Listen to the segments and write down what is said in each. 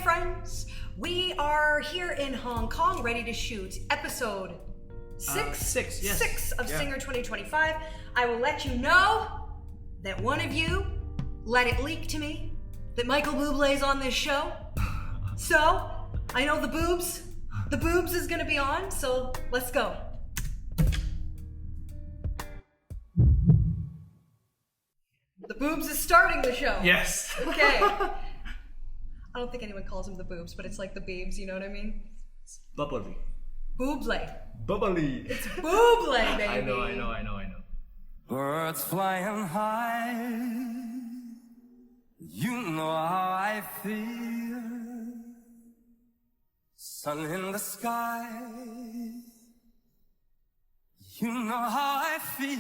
friends. We are here in Hong Kong, ready to shoot episode 6 of Singer 2025. I will let you know that one of you let it leak to me that Michael Bublé's on this show. So, I know the boobs is gonna be on, so let's go. The boobs is starting the show. Yes. Okay. I don't think anyone calls them the boobs, but it's like the beebs, you know what I mean? Bubbly. Booblé. Bubbly. It's Booblé, baby. I know. Birds flying high, you know how I feel. Sun in the sky, you know how I feel.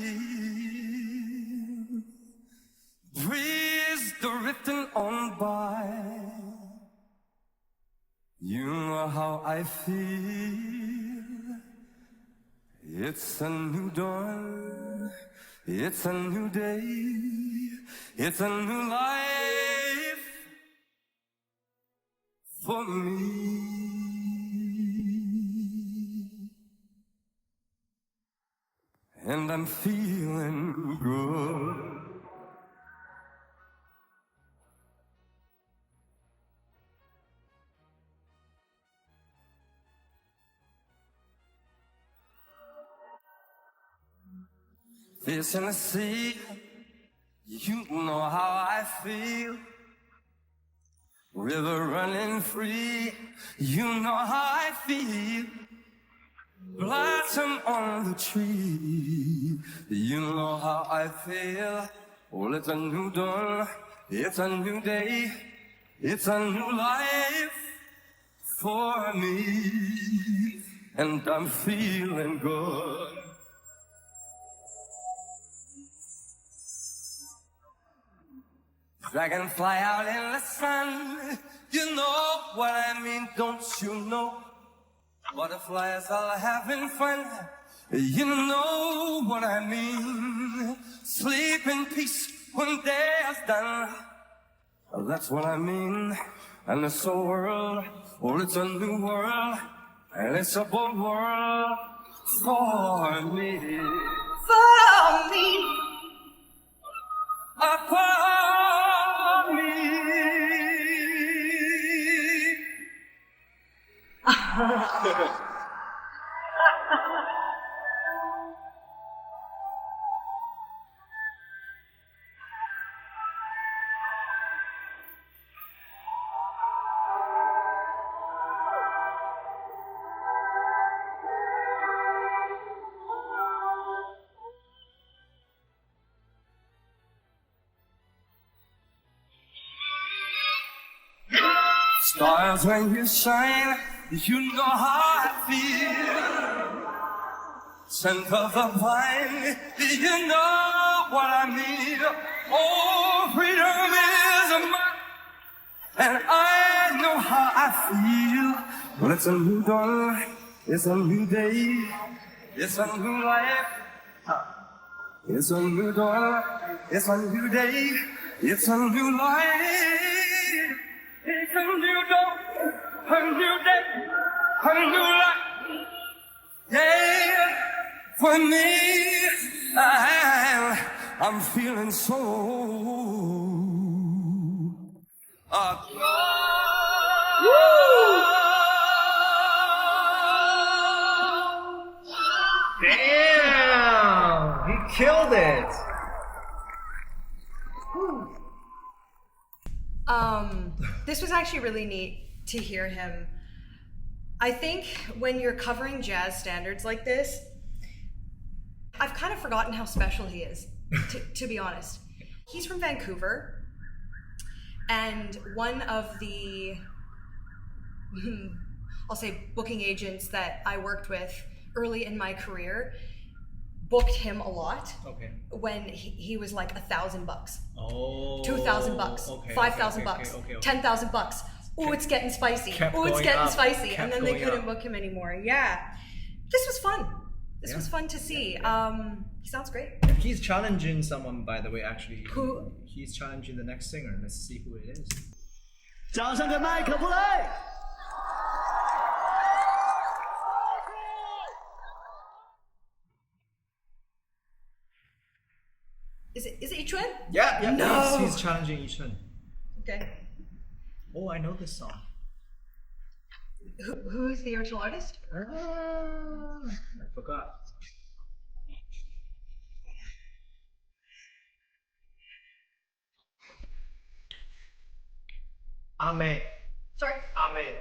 Breeze drifting on by, you know how I feel. It's a new dawn, it's a new day, it's a new life for me. And I'm feeling good. Fish in the sea, you know how I feel. River running free, you know how I feel. Blossom on the tree, you know how I feel. Well, it's a new dawn, it's a new day, it's a new life for me. And I'm feeling good. Dragonfly out in the sun, you know what I mean, don't you know? Butterflies all having fun, you know what I mean. Sleep in peace when day is done, that's what I mean. And it's a world, well, it's a new world, and it's a bold world for me. For me. For me. Stars when you shine, you know how I feel. Scent of the vine, you know what I mean. Oh, freedom is mine, and I know how I feel. Well, it's a new dawn, it's a new day, it's a new life. It's a new dawn, it's a new day, it's a new life. It's a new dawn, a new day, a new life. Yeah, for me, I'm feeling so Damn! He killed it! This was actually really neat to hear him. I think when you're covering jazz standards like this, I've kind of forgotten how special he is, to be honest. He's from Vancouver, and one of the, I'll say, booking agents that I worked with early in my career booked him a lot. Okay. When he was like $1,000, Oh. $2,000, Okay, $5,000, okay. $10,000. Oh, it's getting spicy. Kept Oh, it's going getting up, spicy. kept And then they going couldn't up. book him anymore. Yeah. This was fun. This Yeah. was fun to see. He sounds great. He's challenging someone, by the way, actually. Who? He's challenging the next singer. Let's see who it is. 掌声给麦克布莱。Is it Yichun? Yeah, No. he's challenging Yichun. Okay. Oh, I know this song. Who is the original artist? I forgot. Ame. Sorry. Ame.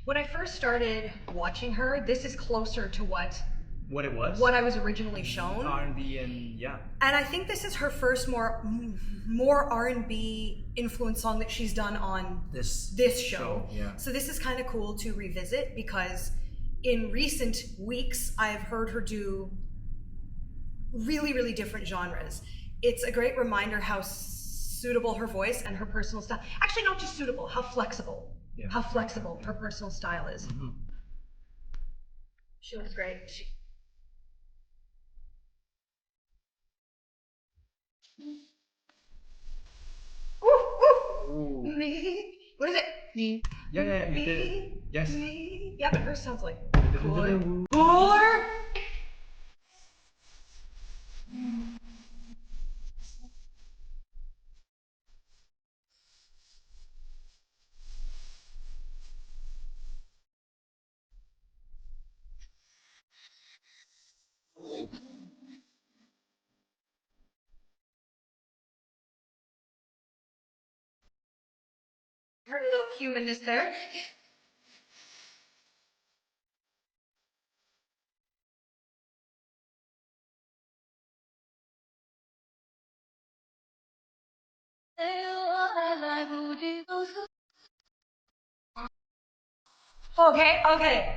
When I first started watching her, this is closer to what What it was? I was originally shown. R&B and yeah. And I think this is her first more R&B influenced song that she's done on This show. Yeah. So this is kind of cool to revisit because in recent weeks I've heard her do really, really different genres. It's a great reminder how suitable her voice and her personal style. Actually, not just suitable, how flexible. Yeah. How flexible her personal style is. Mm-hmm. She was great. Ooh. Me. What is it? Me. Yeah, you did it. Yes. Me. Yeah, but hers sounds like Cooler. cooler. Her little humanness there. Okay.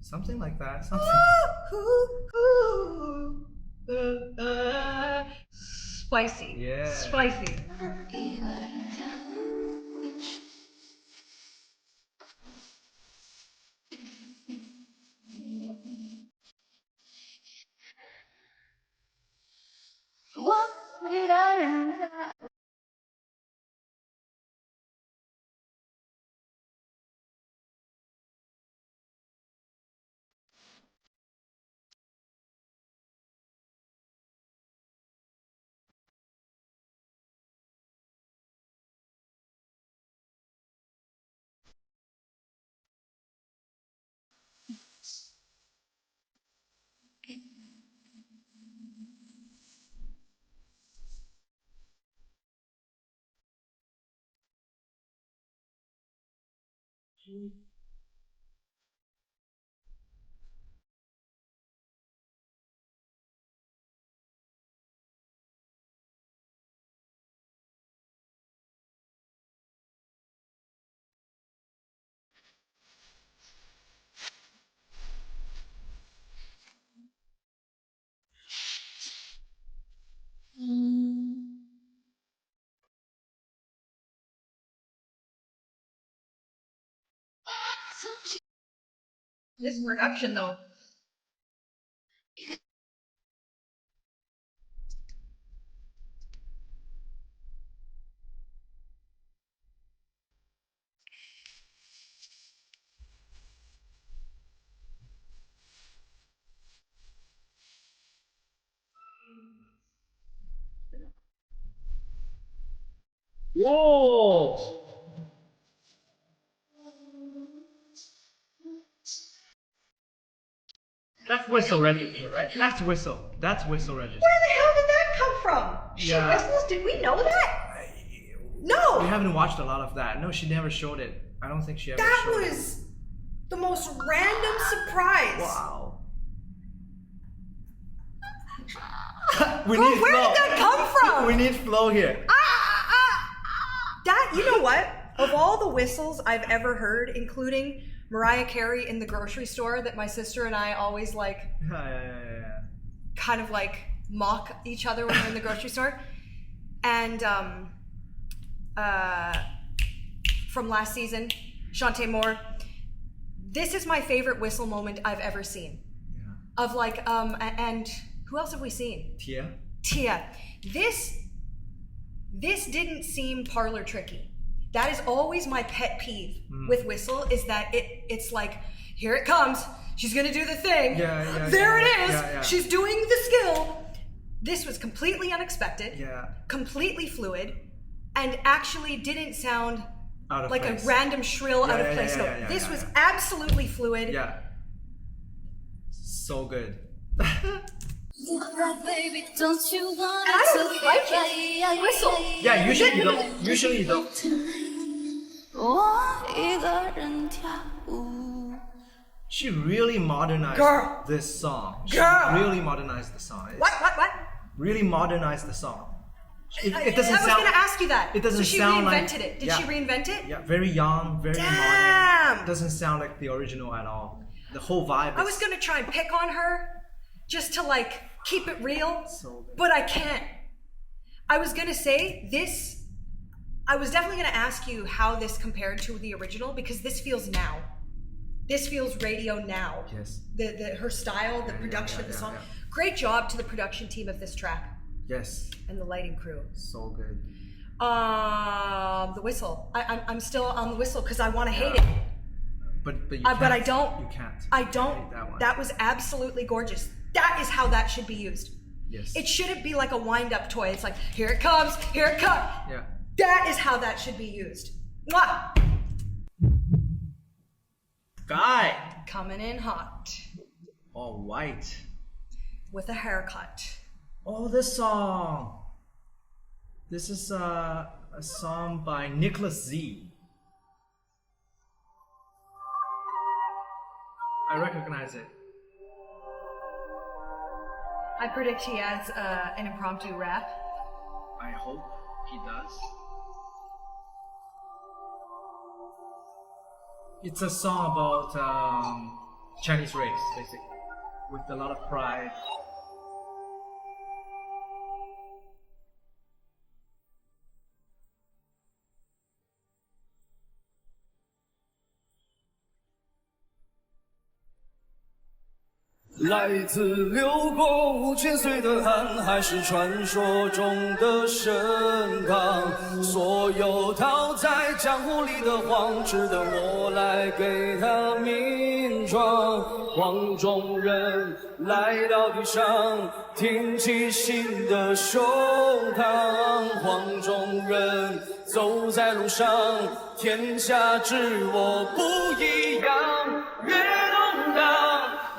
Something like that. Something. Spicy. Yeah. Spicy. What did I This production though. Whoa! That's whistle register, right? That's whistle. That's whistle register. Where the hell did that that come from? She Yeah. whistles? Did we know that? No. We haven't watched a lot of that. No, she never showed it. I don't think she ever That showed was the most random surprise. it. Wow. Girl, where did that come from? We need flow here. That, you know what? Of all the whistles I've ever heard, including Mariah Carey in the grocery store that my sister and I always like Yeah. kind of like mock each other when we're in the grocery store. And from last season, Shantae Moore. This is my favorite whistle moment I've ever seen. Yeah. Of like, and who else have we seen? Tia. This didn't seem parlor tricky. That is always my pet peeve with whistle, is that it's like, here it comes. She's gonna do the thing. There it is. Yeah. She's doing the skill. This was completely unexpected. Yeah. Completely fluid, and actually didn't sound Out of like place. a random shrill out of place note. This was absolutely fluid. Yeah. So good. Baby, don't you want And I don't like it. Whistle. Yeah, usually you don't. Usually you don't. 我一个人跳舞。 She really modernized Girl. this song. She Girl. really modernized the song. What? Really modernized the song. It I doesn't was sound. gonna ask you that. It doesn't so she sound like. reinvented it. Did she reinvent it? Yeah, very young, very Damn. modern. Doesn't sound like the original at all. The whole vibe. I was gonna try and pick on her just to like keep it real, So good. but I can't. I was gonna say this. I was definitely gonna ask you how this compared to the original, because this feels now. This feels radio now. Yes. Her style, the production of the song. Great job to the production team of this track Yes. and the lighting crew. So good. The whistle. I'm still on the whistle because I want to hate it. But you But I can't. don't. You can't. I hate don't. That one. That was absolutely gorgeous. That is how that should be used. Yes. It shouldn't be like a wind-up toy. It's like, here it comes, here it comes. Yeah. That is how that should be used. Mwah! Guy. Coming in hot All white. with a haircut. Oh, this song. This is a song by Nicholas Z. I recognize it. I predict he has an impromptu rap. I hope he does. It's a song about Chinese race, basically, with a lot of pride. "来自流过5000岁的汗，还是传说中的神汤？所有逃在江湖里的黄，只等我来给他名状。黄种人来到地上，挺起新的胸膛。黄种人走在路上，天下只我不一样。越动荡，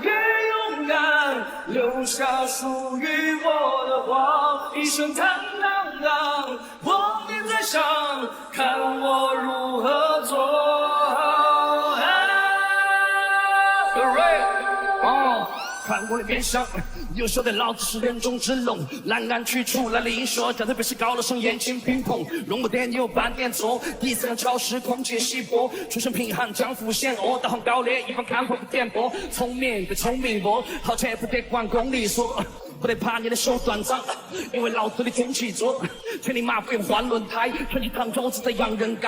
越勇敢，留下属于我的话，一声坦荡荡，光年在上，看我如何做。看我的面相，优秀的老子是人中之龙，蓝暗去除来了英雄，但特别是高了双眼睛平碰，容不点有半点错，第一次让超时空间稀薄，出身贫寒江湖险恶，导航高烈一方看破不颠簸，聪明的聪明我，好且不得管功利说。不得怕你的手断掌，因为老子的中气做，千里马不用换轮胎，穿起唐周子在洋人街，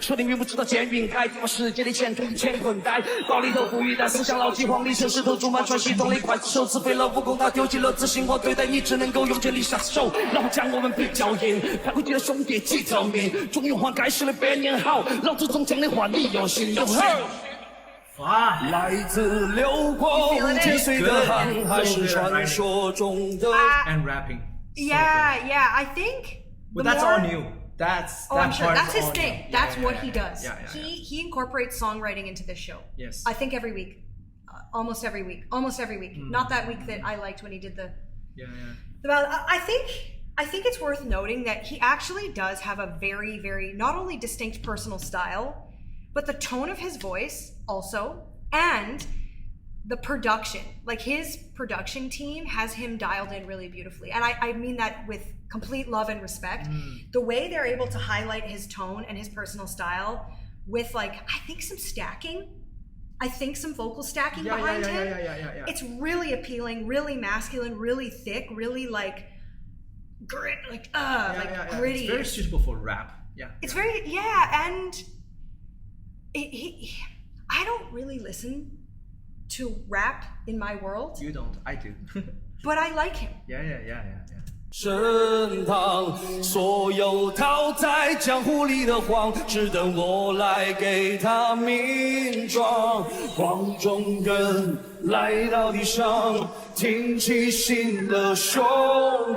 说定云不知道见云开，把世界的前途乾坤带，暴力豆腐鱼蛋，思想牢记黄历城石头竹满川系统里刽子手，自废了武功，他丢弃了自信，我对待你只能够用全力下手，然后将我们比较严，他会记得兄弟几条命，中原话改写了百年好，老祖宗讲的话你要信用。来自流过5000岁的汗，还是传说中的。And rapping. Yeah, I think. But that's all new. That I'm sure part that's is his all thing. new. That's Yeah, what yeah, he yeah. does. Yeah. He incorporates songwriting into this show. Yes. I think every week, almost every week. Not that week that I liked when he did the Yeah. I think it's worth noting that he actually does have a very, very not only distinct personal style, but the tone of his voice also, and the production. Like his production team has him dialed in really beautifully. And I mean that with complete love and respect. The way they're able to highlight his tone and his personal style with like, I think some stacking. I think some vocal stacking behind him. Yeah. It's really appealing, really masculine, really thick, really like grit, gritty. It's very suitable for rap. Yeah. It's very, and I don't really listen to rap in my world. You don't, I do. But I like him. Yeah. 盛唐所有逃在江湖里的黄，只等我来给他名状。黄种人来到地上，挺起新的胸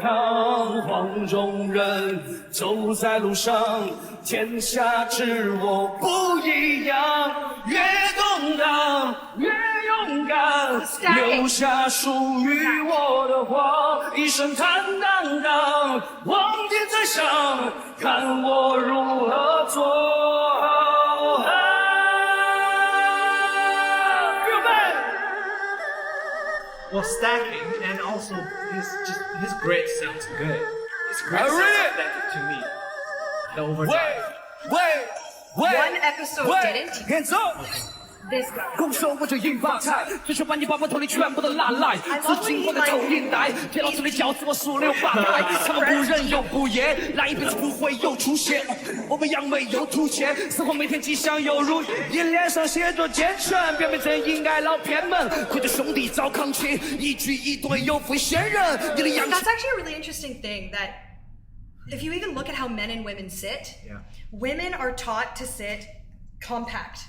膛。黄种人走在路上，天下知我不一样。越动荡，越勇敢，留下属于我的话，一生坦荡荡，望天在上，看我如何做。Well, stacking and also his grit sounds good. His grit sounds authentic to me. The overdrive. One episode didn't. Hands up. This guy. 拱手我就硬发财，随手把你把我头里全部都拉来，资金我的头一带，铁老子的饺子我数溜八代，他们不仁又不义，来一辈子不会有出现，我们扬眉又吐气，生活每天吉祥又如意，你脸上写着坚强，表面真应该老偏门，亏着兄弟早扛起，一举一对有非仙人，你的样子。That's actually a really interesting thing that if you even look at how men and women sit, women are taught to sit compact.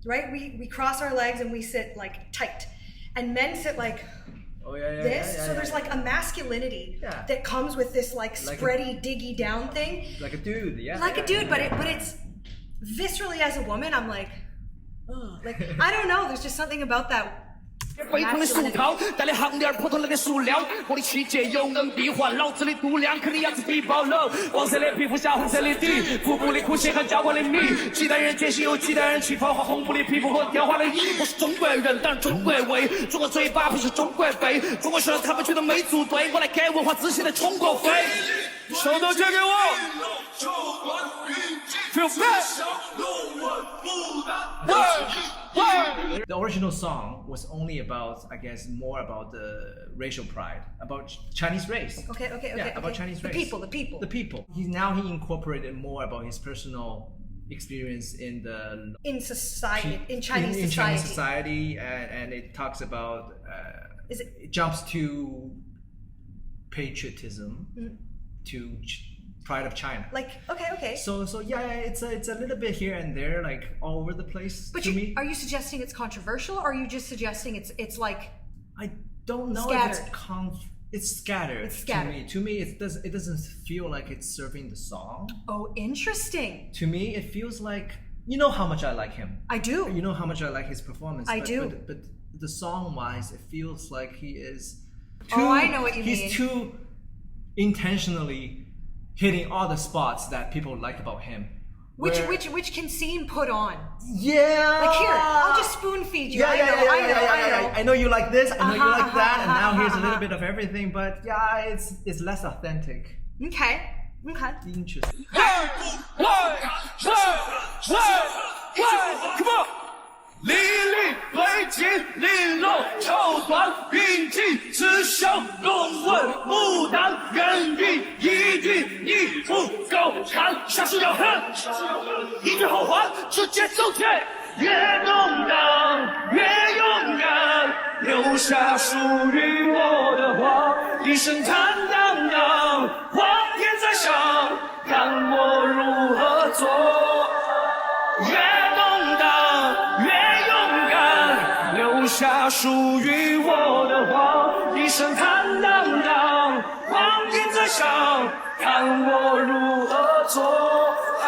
Right? We cross our legs and we sit like tight. And men sit like this. So there's like a masculinity that comes with this like spready, diggy down thing. Like a dude, Like a dude, but it's viscerally as a woman, I'm like, ugh. Like, I don't know, there's just something about that. 背痛的树涛，带来行点普通人的塑料。我的气节有能必换，老子的度量肯定要是比爆冷。黄色的皮肤下红色的底，腹部的苦血和浇灌的米。几代人艰辛有几代人气泡和红布的皮肤和雕花的衣。我是中国人，当然中国味。中国嘴巴不是中国肺，中国说他们觉得没组队，我来给文化自信的冲国飞。手都借给我。Feel The original song was only about, I guess, more about the racial pride, about Chinese race. Okay. About Chinese race. The people. He incorporated more about his personal experience in society, in Chinese in society. Chinese society, and it talks about it jumps to patriotism, to pride of China. Like, okay. So it's a little bit here and there, like all over the place. But me. Are you suggesting it's controversial, or are you just suggesting it's like? I don't know scattered. if it's scattered. It's scattered. To me, it doesn't feel like it's serving the song. Oh, interesting. To me, it feels like, you know how much I like him. I do. You know how much I like his performance. I do. But the song-wise, it feels like he is too. Oh, I know what you mean. He's too intentionally hitting all the spots that people like about him. Which can seem put on. Yeah. Like here, I'll just spoon feed you. I know. I know you like this. I know you like that. And now here's a little bit of everything. But yeah, it's less authentic. Okay. Interesting. Come on. 粒粒堆积，利落绸缎，云集刺绣，龙纹牡丹，人云一语一不够看，下是要狠，一句后话，直接走起，越动荡越勇敢，留下属于我的话，一生坦荡荡，望天在上，看我如何做，越动荡越勇敢，留下属于我的话，一生坦荡荡，望天在上，看我如何做好。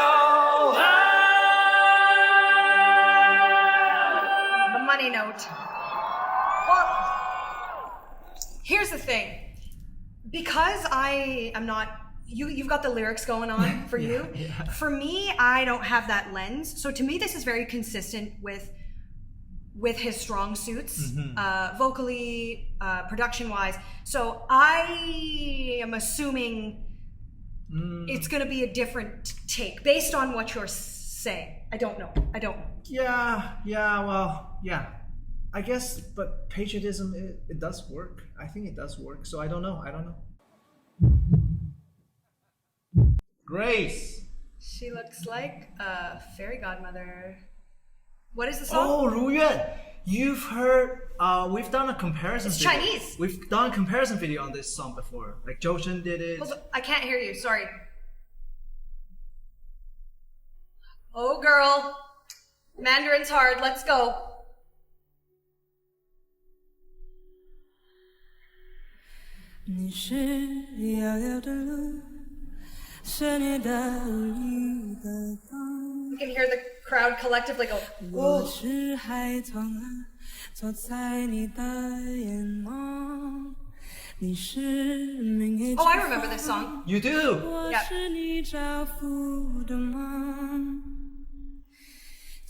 The money note. Well, here's the thing. because I am not, you've got the lyrics going on for you. Yeah. For me, I don't have that lens. So to me, this is very consistent with his strong suits, vocally, production-wise. So I am assuming it's going to be a different take based on what you're saying. I don't know. Yeah, well, yeah. I guess, but patriotism, it does work. I think it does work. So I don't know. Grace. She looks like a fairy godmother. What is the song? Oh, 如愿. You've heard, we've done a comparison It's video. Chinese. We've done a comparison video on this song before. Like Guyton did it. Hold on, I can't hear you, sorry. Oh girl, Mandarin's hard, let's go. You can hear the crowd collectively go, oh. Oh, I remember this song. You do? Yeah.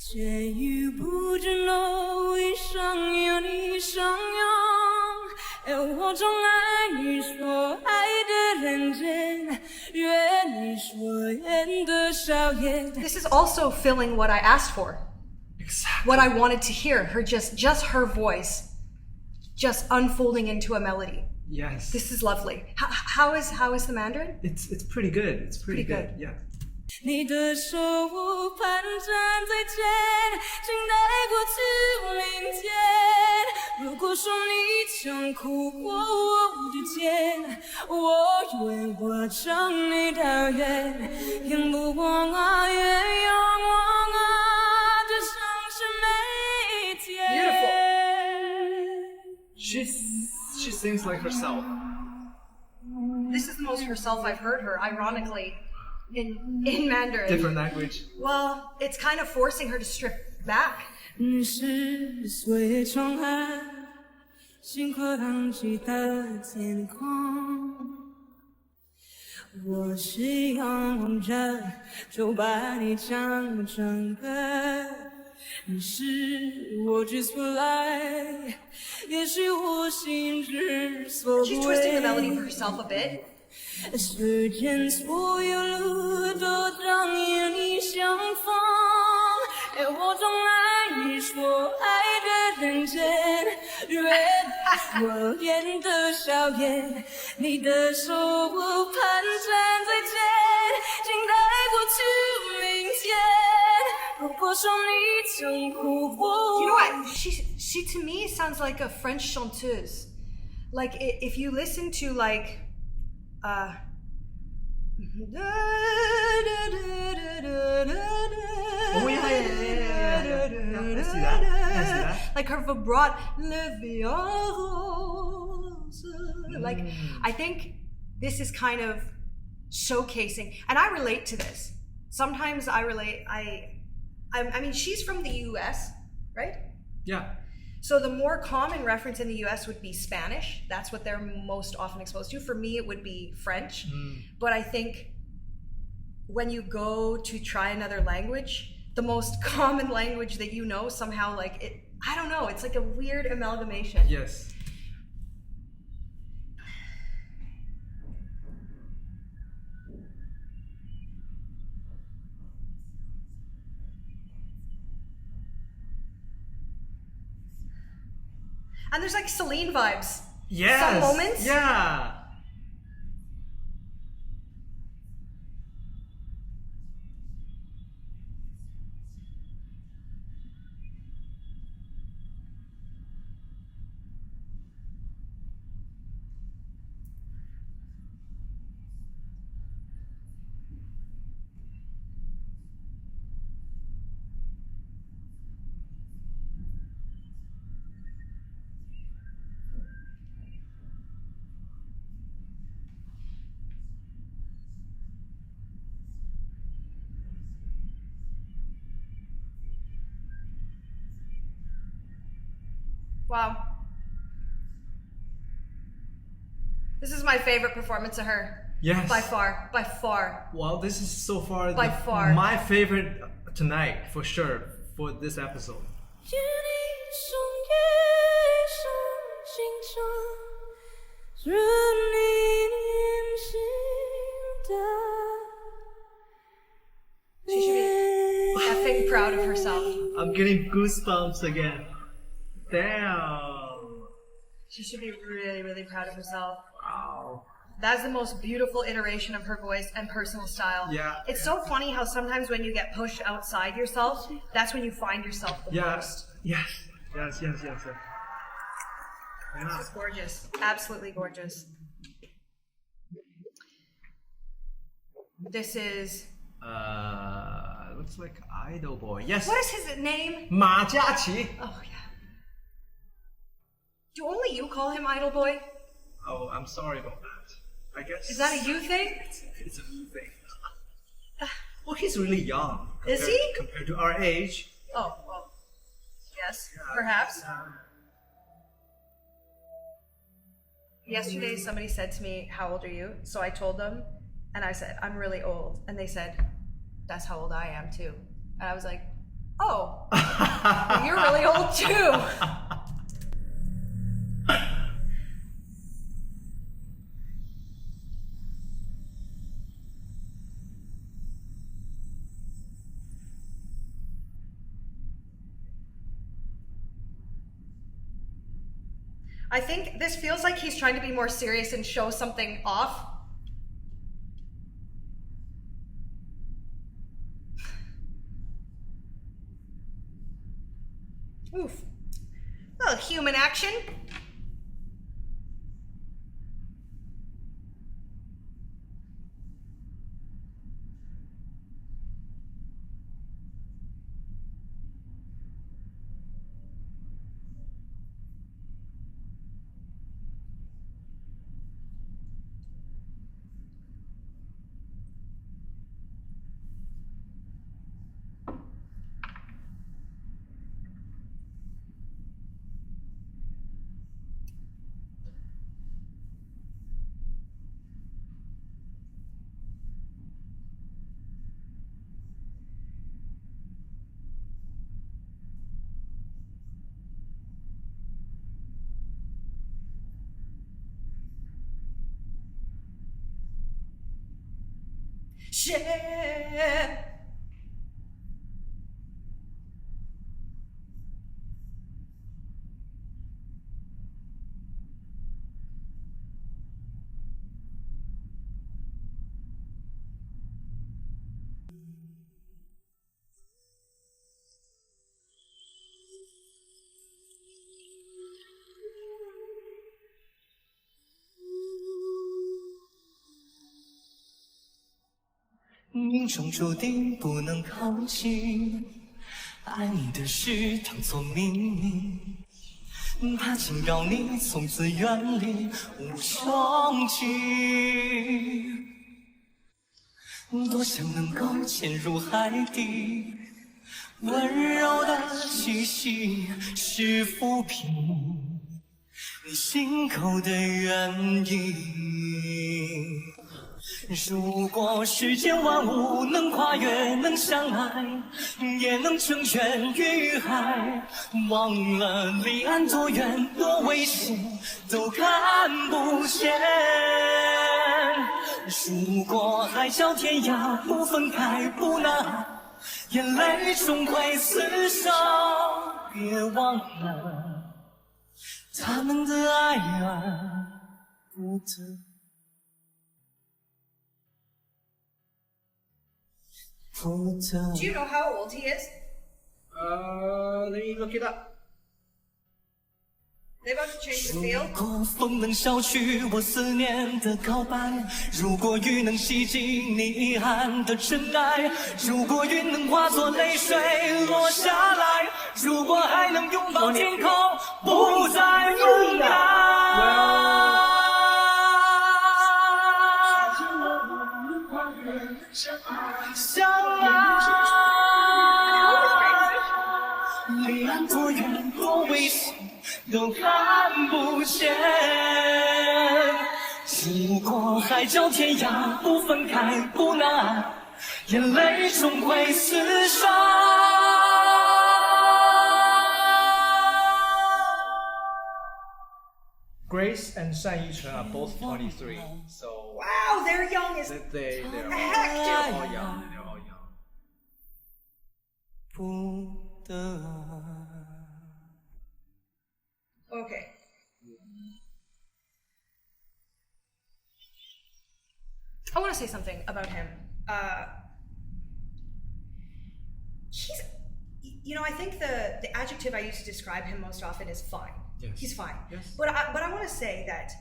却又不知哪为上有你相拥，而我总爱你说爱的认真，愿你所愿的笑颜。 This is also filling what I asked for. Exactly. What I wanted to hear. Her just her voice, just unfolding into a melody. Yes. This is lovely. How is the Mandarin? It's pretty good. It's pretty good. Yeah. 你的手我蹒跚在肩，请带过去明天。如果说你曾哭过我的肩，我愿化成你的愿，永不忘啊，愿永忘啊，这像是每一天。 She sings like herself. This is the most herself I've heard her, ironically, in Mandarin. Different language. Well, it's kind of forcing her to strip back. 你是岁月冲寒，星火荡起的天空。我是仰望着，就把你唱成歌。你是我之所来，也是我心之所归。 She's twisting the melody for herself a bit. 世间所有路都将与你相逢，而我总爱你说爱的认真，愿我愿的笑颜，你的手我蹒跚在肩，请带过去明天。如果说你曾哭过， You know what? She to me sounds like a French chanteuse. Like if you listen to like, oh yeah. I see that. Like her vibrato, like I think this is kind of showcasing, and I relate to this. Sometimes I relate. I mean, she's from the U.S., right? Yeah. So the more common reference in the US would be Spanish. That's what they're most often exposed to. For me, it would be French. But I think when you go to try another language, the most common language that you know somehow, like it, I don't know, it's like a weird amalgamation. Yes. And there's like Celine vibes. Yes. Some moments. Yeah. Wow. This is my favorite performance of her. Yes. By far. By far. Well, this is so far By far. my favorite tonight, for sure, for this episode. 夜里中夜上心中如你年轻的 She should be effing proud of herself. I'm getting goosebumps again. Damn. She should be really, really proud of herself. Wow. That's the most beautiful iteration of her voice and personal style. Yeah. It's so funny how sometimes when you get pushed outside yourself, that's when you find yourself the most. Yes. Yes. Yeah. It's gorgeous. Absolutely gorgeous. This is... looks like Idol Boy. Yes. What is his name? 马嘉祺. Oh, yeah. Do only you call him Idol Boy? Oh, I'm sorry about that. I guess. Is that a you thing? It's a me thing. Well, he's really young. Is he? Compared to our age. Oh, well. Yes, perhaps. Yesterday, somebody said to me, "How old are you?" So I told them, and I said, "I'm really old." And they said, "That's how old I am, too." And I was like, "Oh, you're really old, too." I think this feels like he's trying to be more serious and show something off. Oof. A little human action. Share.命中注定不能靠近，爱你的事当作秘密，怕惊扰你，从此远离无憧憬。多想能够潜入海底，温柔的气息是抚平你心口的原因。如果世间万物能跨越，能相爱，也能成全于海。忘了离岸多远，多危险，都看不见。如果海角天涯不分开，不呐喊，眼泪终会厮守。别忘了，他们的爱啊，不得。Do you know how old he is? Let me look it up. They about to change the field? 如果风能消去我思念的告白，如果雨能洗净你遗憾的真爱，如果云能化作泪水落下来，如果爱能拥抱天空，不再分开。相爱，离岸多远多危险，都看不见。经过海角天涯，不分开，不难挨，眼泪终会厮杀。Grace and 单依纯 are both 23, so Wow, they're young as they're all heck, dude. young. They're all young. 不得啊。 Okay. I want to say something about him. He's, you know, I think the adjective I use to describe him most often is fine. Yes. He's fine. Yes. But I want to say that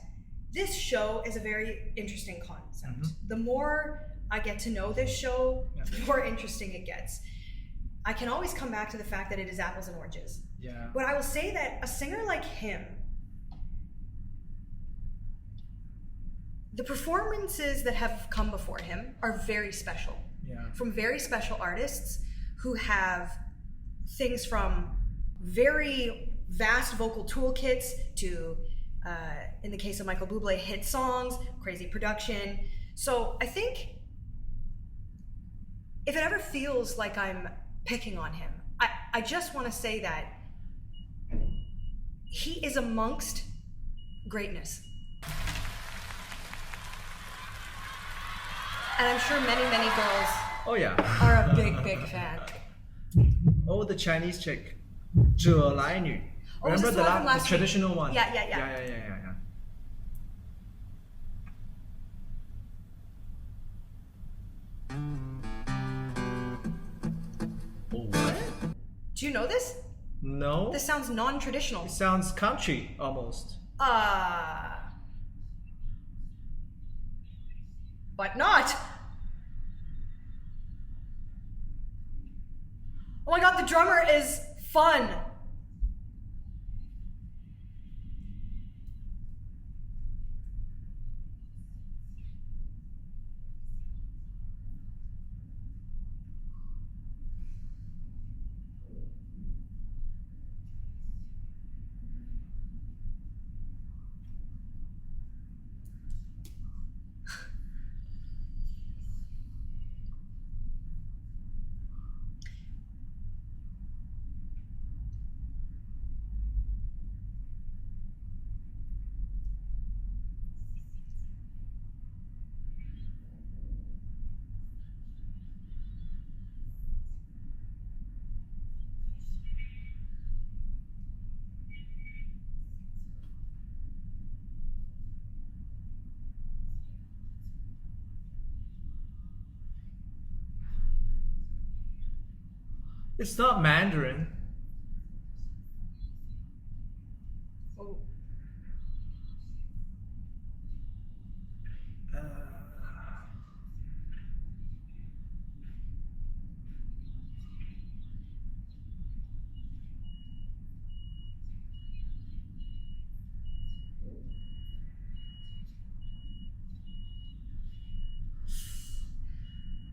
this show is a very interesting concept. Mm-hmm. The more I get to know this show, the more interesting it gets. I can always come back to the fact that it is apples and oranges. Yeah. But I will say that a singer like him, the performances that have come before him are very special. Yeah. From very special artists who have things from very vast vocal toolkits to, in the case of Michael Bublé, hit songs, crazy production. So I think if it ever feels like I'm picking on him, I just want to say that he is amongst greatness. And I'm sure many, many girls Oh yeah. are a big, big fan. Oh, the Chinese chick, 者来女. Oh, is Remember this the, the one from last the traditional week? one? Yeah. Yeah. Oh, what? Do you know this? No. This sounds non-traditional. It sounds country almost. But not. Oh my god, the drummer is fun. It's not Mandarin. Oh.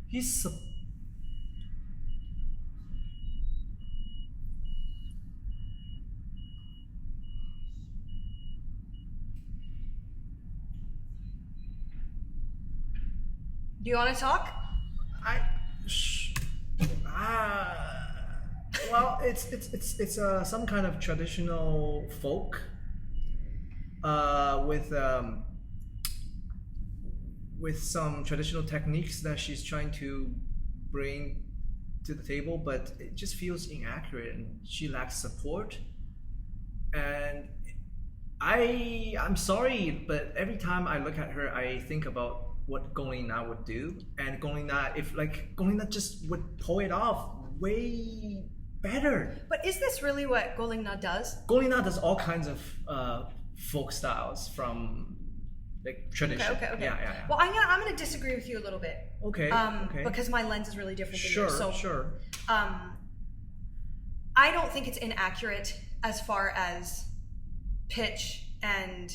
He's Do you want to talk? Well, it's some kind of traditional folk with some traditional techniques that she's trying to bring to the table, but it just feels inaccurate and she lacks support. And I'm sorry, but every time I look at her, I think about what Gong Lin-na would do, and Gong Lin-na just would pull it off way better. But is this really what Gong Lin-na does? Gong Lin-na does all kinds of folk styles from like tradition. Okay. Yeah. Well, I'm gonna disagree with you a little bit. Okay. Because my lens is really different than yours. So, Sure. I don't think it's inaccurate as far as pitch and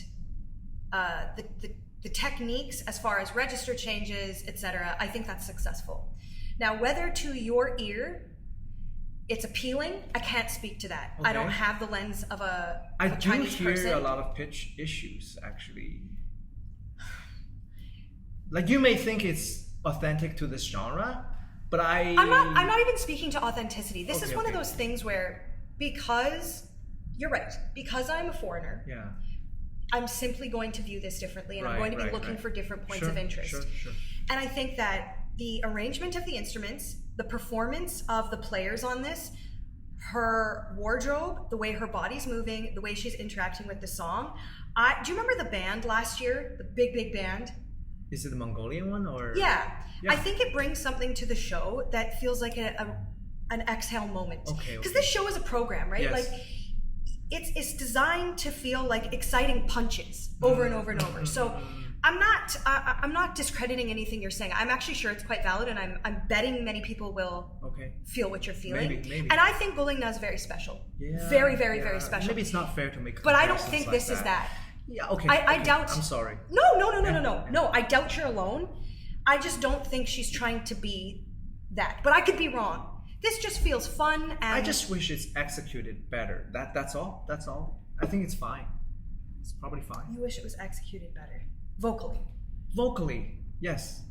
the techniques as far as register changes, etc. I think that's successful. Now, whether to your ear it's appealing, I can't speak to that. Okay. I don't have the lens of a I do Chinese hear person. a lot of pitch issues actually. like you may think it's authentic to this genre, but I'm not even speaking to authenticity. This is one of okay. those things where, because you're right, because I'm a foreigner, yeah. I'm simply going to view this differently, and I'm going to be looking for different points of interest. Sure. And I think that the arrangement of the instruments, the performance of the players on this, her wardrobe, the way her body's moving, the way she's interacting with the song. Do you remember the band last year? The big band? Is it the Mongolian one or? Yeah. I think it brings something to the show that feels like an exhale moment. Okay. Because this show is a program, right? Yes. Like it's designed to feel like exciting punches over and over and over. So I'm not discrediting anything you're saying. I'm actually sure it's quite valid, and I'm betting many people will feel what you're feeling. Maybe. And I think Gulingna is very special. Yeah, very special. Maybe it's not fair to make. But I don't comparisons think like this is that. Yeah. Okay. I doubt. I'm sorry. No. I doubt you're alone. I just don't think she's trying to be that. But I could be wrong. This just feels fun, and I just wish it's executed better. That's all. I think it's fine. It's probably fine. You wish it was executed better. Vocally, yes.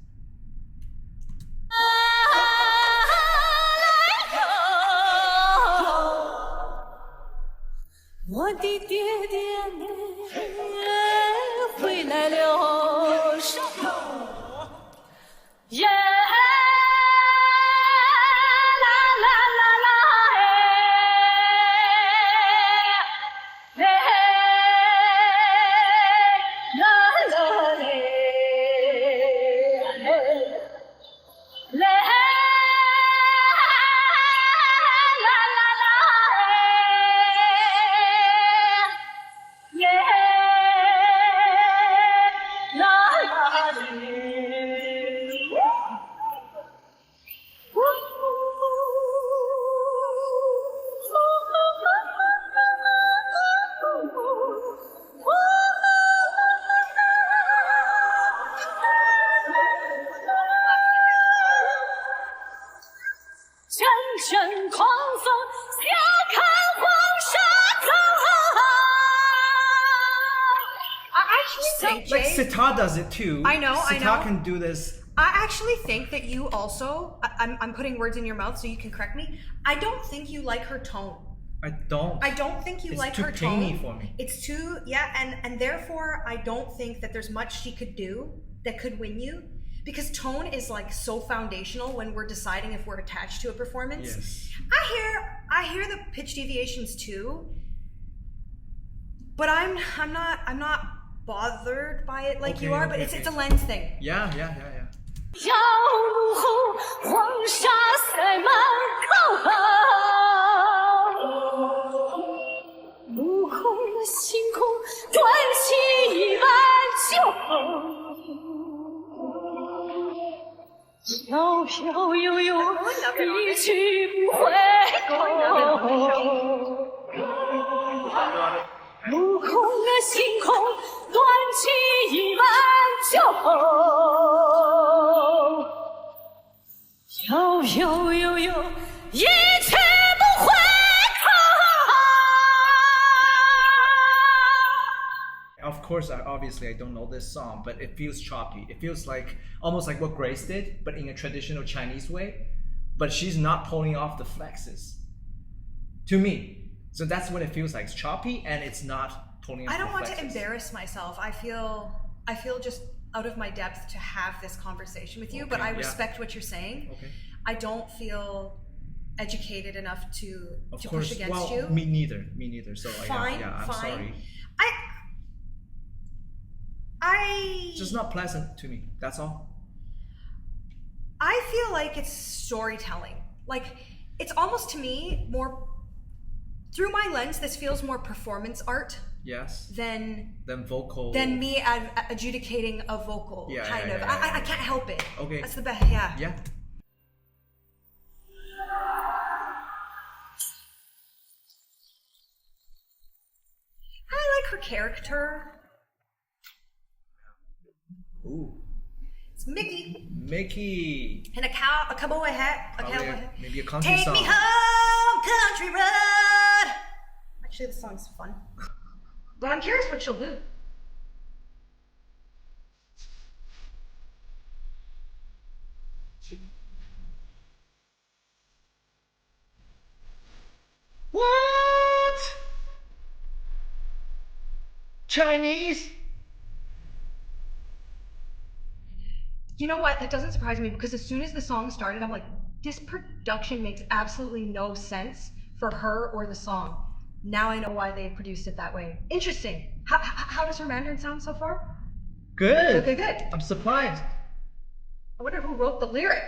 我的爹爹回来了，上耶啦啦啦啦啦啦嘞，阵阵狂风笑看黄沙走。 I actually think Like Jay, Sitar does it too. I know. Sitar can do this. I actually think that you also. I'm putting words in your mouth, so you can correct me. I don't think you like her tone. I don't. I don't think you like her It's too tangy tone. for me. It's too and therefore I don't think that there's much she could do that could win you, because tone is like so foundational when we're deciding if we're attached to a performance. Yes. I hear the pitch deviations too, but I'm not bothered by it like you are. But it's a lens thing. Yeah. 要怒吼，黄沙塞满口，怒吼的星空端起一碗酒，飘飘悠悠，一去不回头。怒吼的星空端起一碗酒。飘飘悠悠，一去不回头。 Of course, obviously, I don't know this song, but it feels choppy. It feels like almost like what Grace did, but in a traditional Chinese way. But she's not pulling off the flexes, to me. So that's what it feels like. It's choppy and it's not pulling off. I don't the want flexes. to embarrass myself. I feel just out of my depth to have this conversation with you, but I respect what you're saying. Okay. I don't feel educated enough to Of push against well, you. Me neither. So Fine, I'm fine. sorry. I It's just not pleasant to me. That's all. I feel like it's storytelling. Like it's almost to me more through my lens. This feels more performance art Yes. than Vocal. than me adjudicating a vocal kind of. Yeah. I can't help it. Okay. That's the best. Yeah. Yeah. I like her character. Ooh. It's Mickey Mickey. in a cowboy hat. A Probably cowboy hat. maybe a country Take song. me home, country road. Actually, this song's fun. But I'm curious what she'll do. What? Chinese? You know what? That doesn't surprise me because as soon as the song started, I'm like, this production makes absolutely no sense for her or the song. Now I know why they produced it that way. Interesting. How does her Mandarin sound so far? Good. Okay, good. I'm surprised. I wonder who wrote the lyric.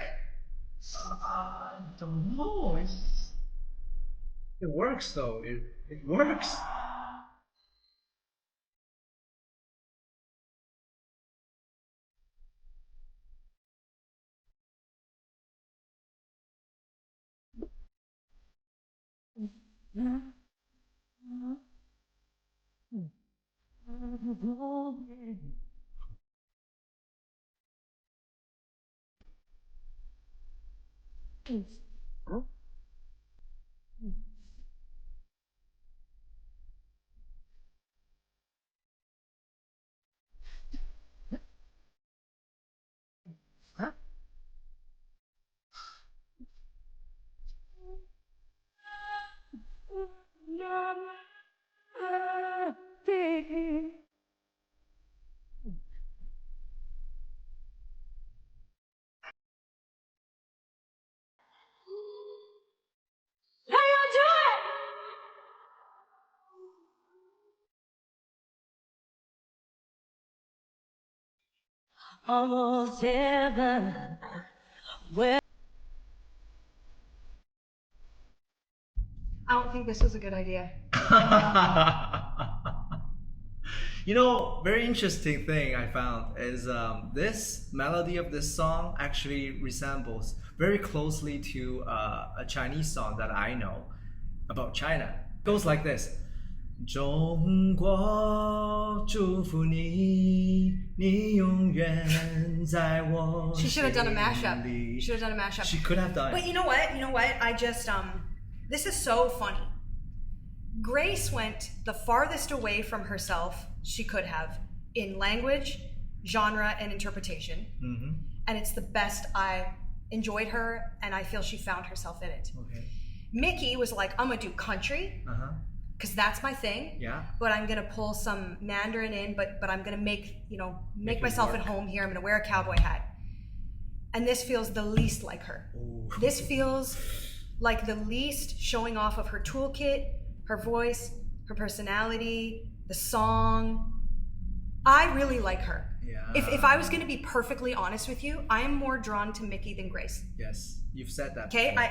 I don't know. It works though. It works. Almost heaven. I don't think this was a good idea. You know, very interesting thing I found is this melody of this song actually resembles very closely to a Chinese song that I know about China. It goes like this. 中国祝福你，你永远在我 She should have done a mashup. 心里 Should have done a mashup. She could have done But it. you know what? You know what? I just this is so funny. Grace went the farthest away from herself she could have in language, genre, and interpretation. Mm-hmm. And it's the best. I enjoyed her, and I feel she found herself in it. Okay. Mickey was like, I'm gonna do country, Uh-huh. because that's my thing. Yeah. But I'm gonna pull some Mandarin in, but I'm gonna make it myself work. at home here. I'm gonna wear a cowboy hat. And this feels the least like her. Ooh. This feels like the least showing off of her toolkit, her voice, her personality, the song. I really like her. Yeah. If I was gonna be perfectly honest with you, I am more drawn to Mickey than Grace. Yes, you've said that. Okay? before.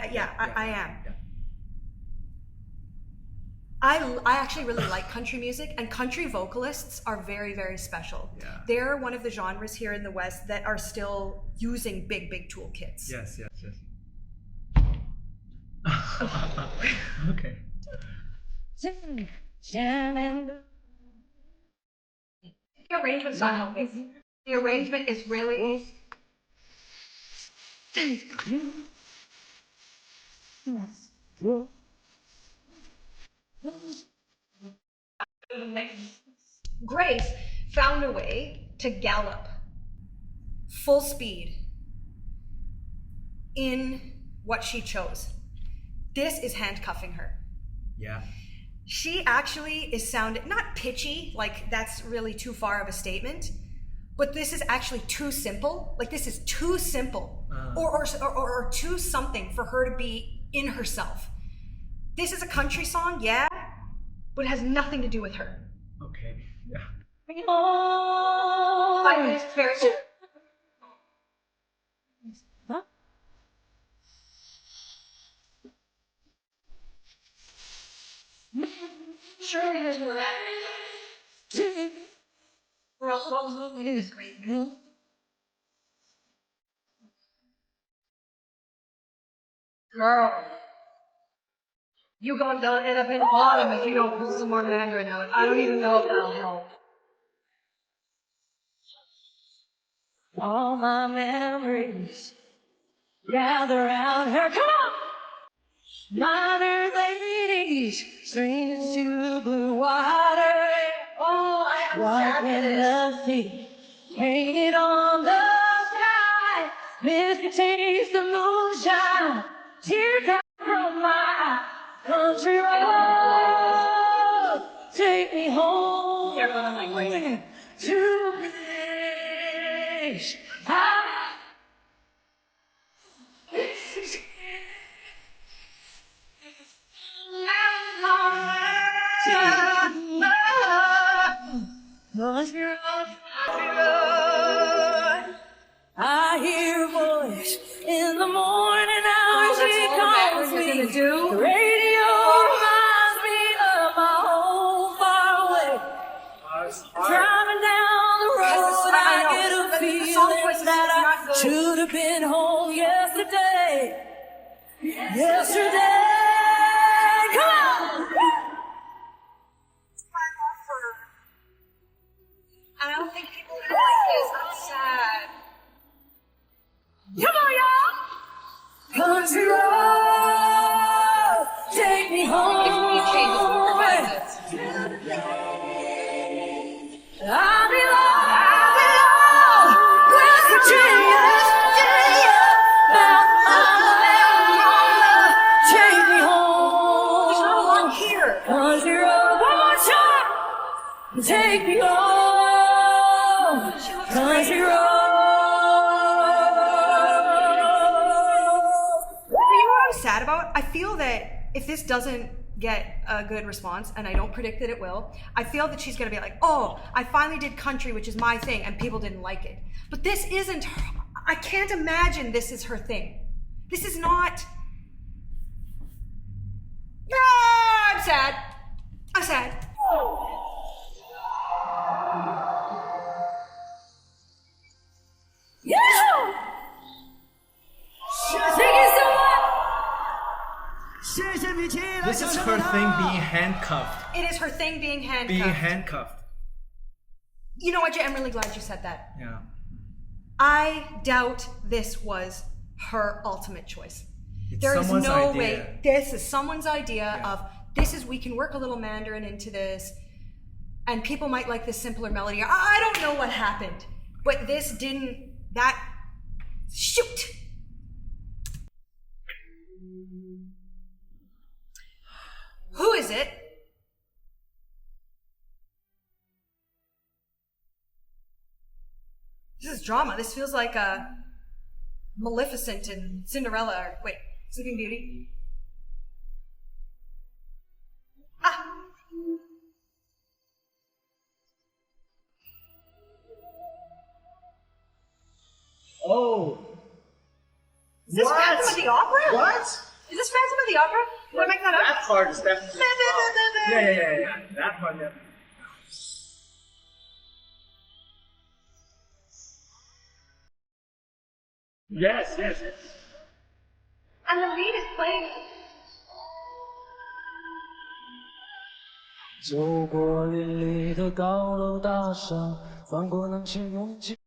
I am. Yeah. I actually really like country music, and country vocalists are very, very special. Yeah. They're one of the genres here in the West that are still using big toolkits. Yes. Okay. The arrangement's not helping. The arrangement is really... Grace found a way to gallop full speed in what she chose. This is handcuffing her. Yeah. She actually is sounding, not pitchy, like that's really too far of a statement, but this is actually too simple. Like this is too simple or too something for her to be in herself. This is a country song, yeah, but it has nothing to do with her. Okay. Yeah. I think it's very good. Sure it is. It is great. Girl, you gonna end up in the bottom if you don't pull some more Mandarin out. I don't even know if that'll help. All my memories gather around her. Come on! Modern ladies, streams to blue water. Oh, I Walking the sea, painted on the sky. If you taste the moonshine, teardrop from my country road, take me home to a place I hear a voice in the morning hours. She calls me. The radio reminds me of my home far away. Driving down the road, I get a feeling that I should have been home yesterday. Yesterday, come on. I don't think people are gonna like this. I'm sad. Come on, y'all! Country road, take me home. If we change this, we'll revise it. I belong West Virginia. Take me home. There's no one here. Country road, one more time. Take me home. Country road. Sad about. I feel that if this doesn't get a good response, and I don't predict that it will, I feel that she's gonna be like, oh, I finally did country, which is my thing, and people didn't like it. But this isn't her. I can't imagine this is her thing. This is not. Ah, I'm sad. I'm sad. Yeah! Thank you so much! This is her thing being handcuffed. It is her thing being handcuffed. Being handcuffed. You know what, Jay? I'm really glad you said that. Yeah. I doubt this was her ultimate choice. It's There is someone's no idea. way. This is someone's idea Yeah. of this is we can work a little Mandarin into this, and people might like this simpler melody. I don't know what happened, but this didn't. That shoot. Who is it? This is drama. This feels like a Maleficent and Cinderella. Or, wait, Sleeping Beauty. Ah. Oh. Is this Phantom of the Opera? What? Is this Phantom of the Opera? Did I make that up? That part is definitely. Yeah. That part, yeah. Yes. And the lead is playing. 走过林立的高楼大厦，翻过那些拥挤。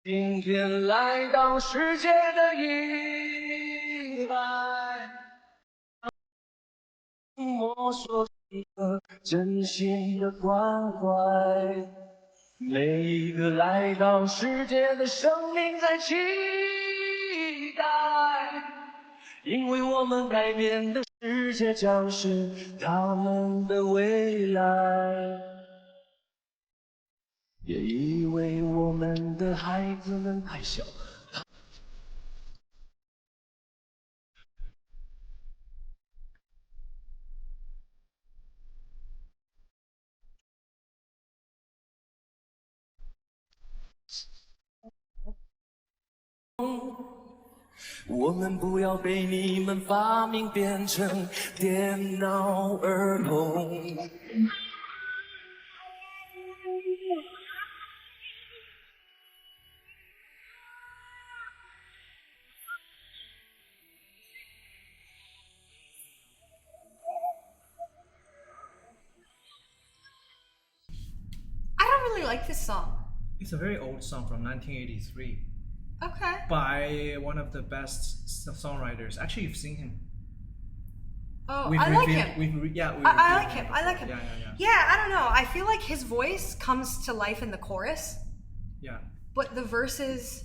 今天来到世界的意外，我说一个真心的关怀，每一个来到世界的生命在期待，因为我们改变的世界将是他们的未来。也以为我们的孩子们太小。我们不要被你们发明变成电脑儿童。I don't really like this song. It's a very old song from 1983 Okay. by one of the best songwriters. Actually, you've seen him. Oh, I like him. I like him. I like him. Yeah, I don't know. I feel like his voice comes to life in the chorus, Yeah. but the verses,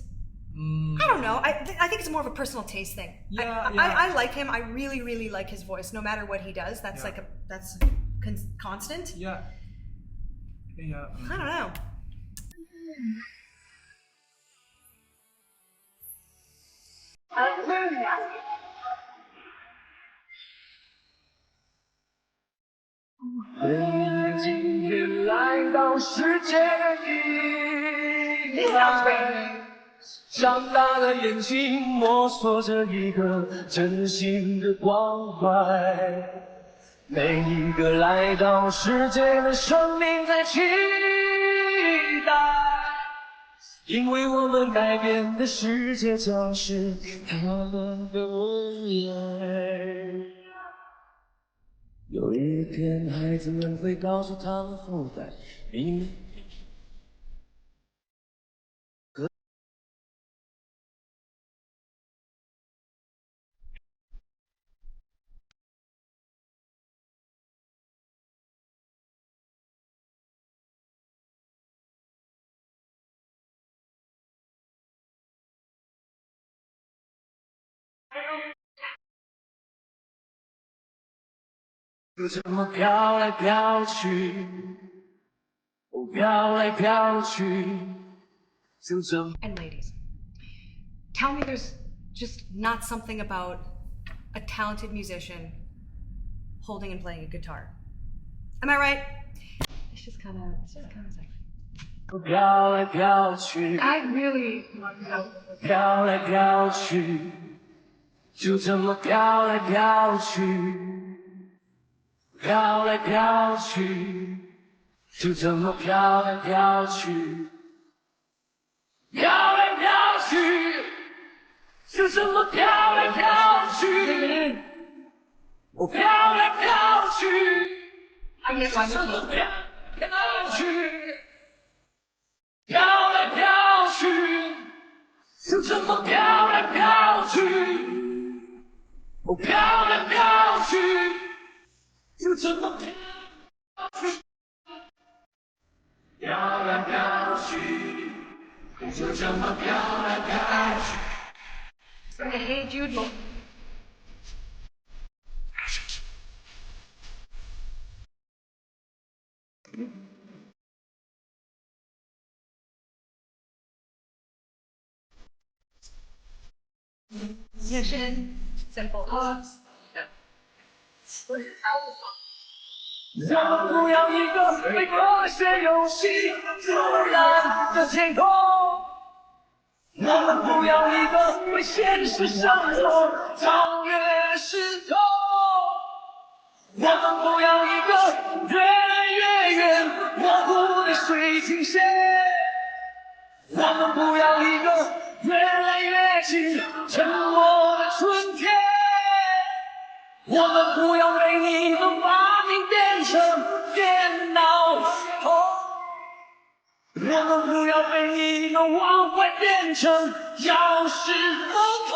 I don't know. I think it's more of a personal taste thing. Yeah, I like him. I really, really like his voice. No matter what he does, that's Yeah. that's constant. Yeah. Yeah. I don't know.每一个今天来到世界的意外，长大的眼睛摸索着一个真心的关怀。每一个来到世界的生命在期待，因为我们改变的世界将是他们的未来。有一天，孩子们会告诉他们后代，你们。就这么飘来飘去，飘来飘去，就这么。 And ladies, tell me there's just not something about a talented musician holding and playing a guitar. Am I right? It's just kind of sexy. 飘来飘去， I really want to know. 飘来飘去，就这么飘来飘去。 飘来飘去，就这么飘来飘去，飘来飘去，就这么飘来飘去，我飘来飘去，就这么飘来飘去，飘来飘去，就这么飘来飘去，我飘来飘去。 就这么飘去，飘来飘去，就这么飘来飘去。Hey, Jude. Simple. 我们不要一个被科学游戏阻拦的天空，我们不要一个被现实生活超越时空，我们不要一个越来越远模糊的水平线，我们不要一个越来越近沉默的春天。 我们不要被你的发明变成电脑儿童，我们不要被你的忘怀变成钥匙封筒。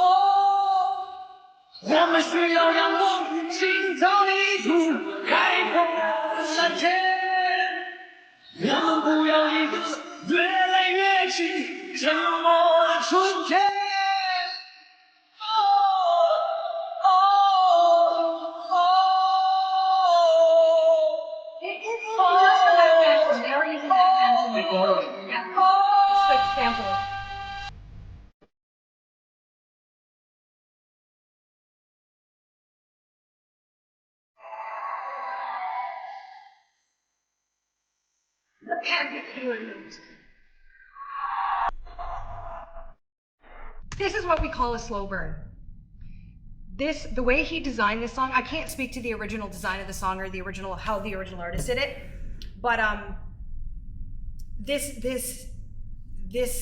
我们需要阳光浸透泥土，开阔的蓝天。我们不要一个越来越近沉默的春天。 Sample. This is what we call a slow burn. The way he designed this song, I can't speak to the original design of the song or how the original artist did it, but this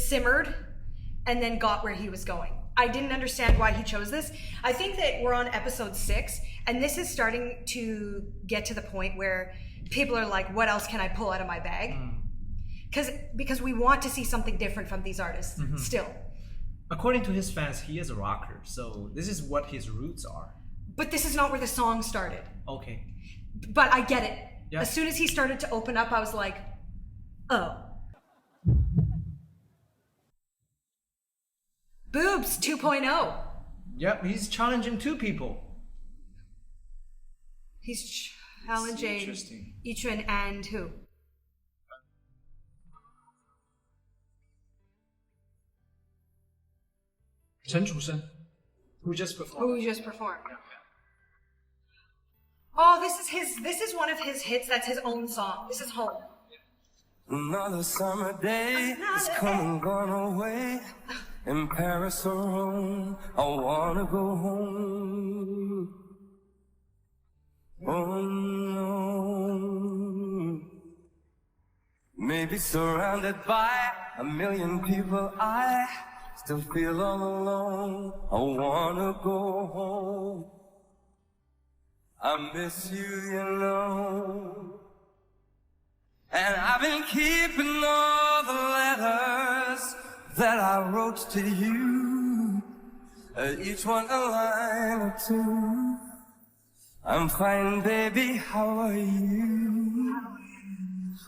simmered and then got where he was going. I didn't understand why he chose this. I think that we're on episode 6, and this is starting to get to the point where people are like, what else can I pull out of my bag? Because we want to see something different from these artists still. According to his fans, he is a rocker, so this is what his roots are. But this is not where the song started. Okay. But I get it. Yeah. As soon as he started to open up, I was like, oh. Boobs 2.0. Yep, he's challenging 2 people. He's challenging Interesting. Guyton and who? Chen Chusen, who just performed. Who just performed. Oh, this is one of his hits. That's his own song. This is Home. Another summer day is come and gone away. In Paris or Rome, I wanna go home. Oh no. Maybe surrounded by a million people, I still feel all alone. I wanna go home. I miss you, you know. And I've been keeping all the letters that I wrote to you, each one a line or 2. I'm fine, baby, how are you?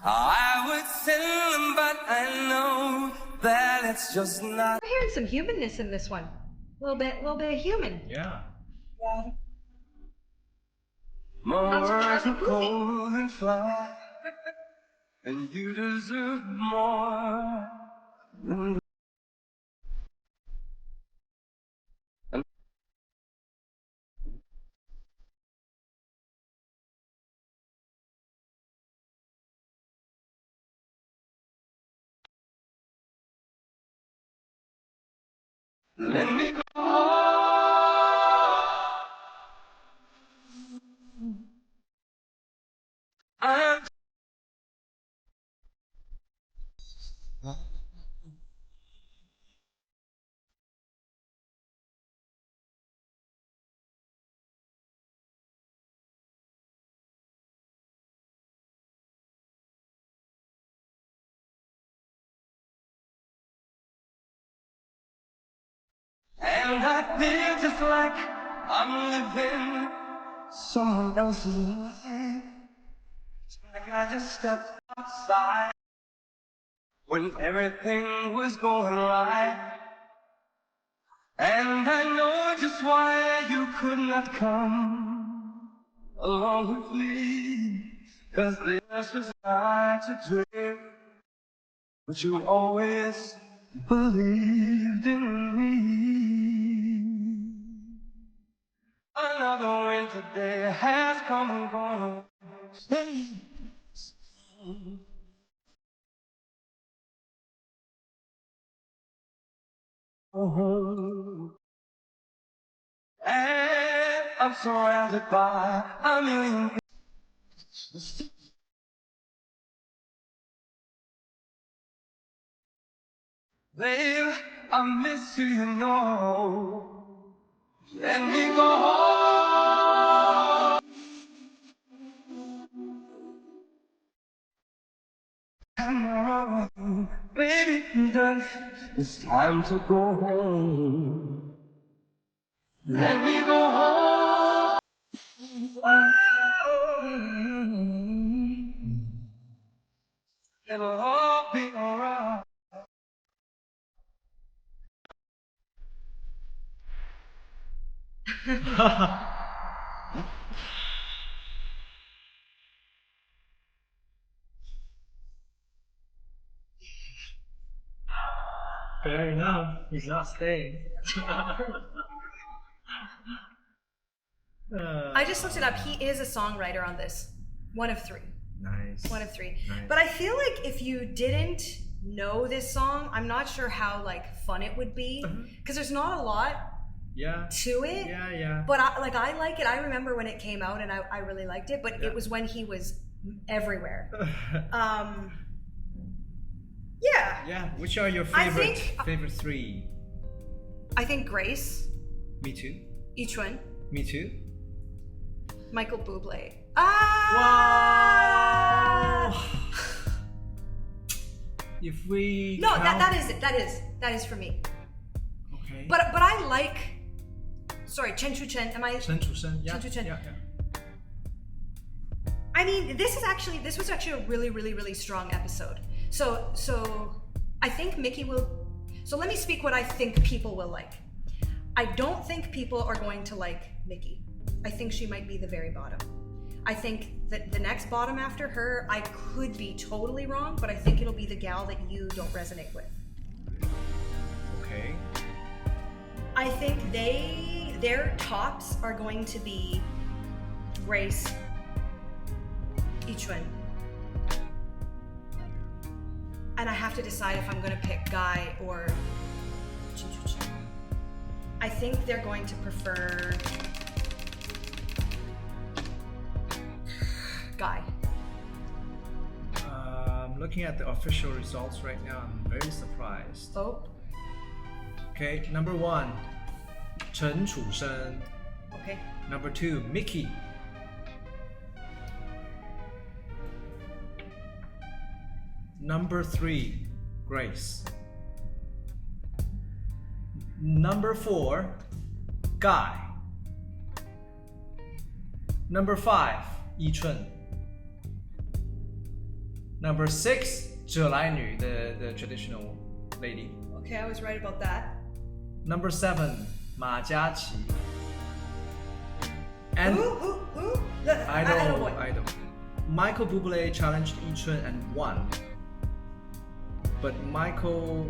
I would send them, but I know that it's just not. I'm hearing some humanness in this one. A little bit of human. Yeah. My words are cold and fly, and you deserve more than let me go. I'm and I feel just like I'm living someone else's life. It's like I just stepped outside when everything was going right. And I know just why you could not come along with me. 'Cause this is not a dream, but you always believed in me. Another winter day has come and gone. Oh, and I'm surrounded by a million. Babe, I miss you, you know. Let me go home. Tomorrow, baby, it's time to go home. Let me go home. It'll all be alright. Fair enough. He's not staying. I just looked it up. He is a songwriter on this. One of 3. Nice. One of 3. Nice. But I feel like if you didn't know this song, I'm not sure how like fun it would be because there's not a lot to it. Yeah. But I like it. I remember when it came out and I really liked it, but it was when he was everywhere. Yeah. Which are your favorite three? I think Grace. Me too. Guyton. Me too. Michael Bublé. Wow. If we that is for me. Okay. But I like. Sorry, Chen Chu-chen. Am I? Chen Chu-chen. Yeah. Chen Chu-chen. Yeah. I mean, this was actually a really, really, really strong episode. So I think Mickey will. So let me speak what I think people will like. I don't think people are going to like Mickey. I think she might be the very bottom. I think that the next bottom after her, I could be totally wrong, but I think it'll be the gal that you don't resonate with. Okay. I think their tops are going to be Grace, Guyton. And I have to decide if I'm going to pick Guy or Chen Chu-chen. I think they're going to prefer Guy. Looking at the official results right now, I'm very surprised. Oh. Okay, number 1, Chen Chu-chen. Okay. Number 2, Mickey. Number 3, Grace. Number 4, Guy. Number 5, Guyton. Number 6, 哲来女, the traditional lady. Okay, I was right about that. Number 7, 马嘉祺. And Who? Idol. Michael Bublé challenged Guyton and won. But Michael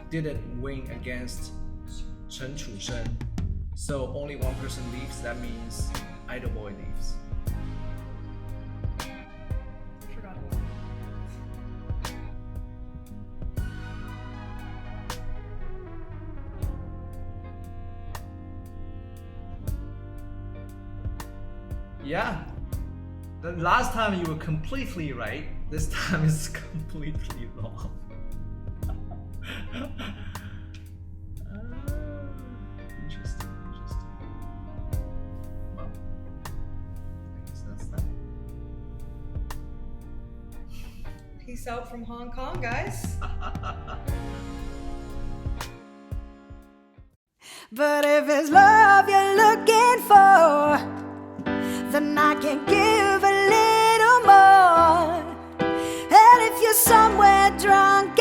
didn't win against Chen Chu-chen. So only one person leaves, that means Idol Boy leaves. Forgot about that. Yeah. The last time you were completely right, this time is completely wrong. Interesting. Well, I guess that's that. Peace out from Hong Kong, guys. But if it's love you're looking for, then I can give a little more. And if you're somewhere drunk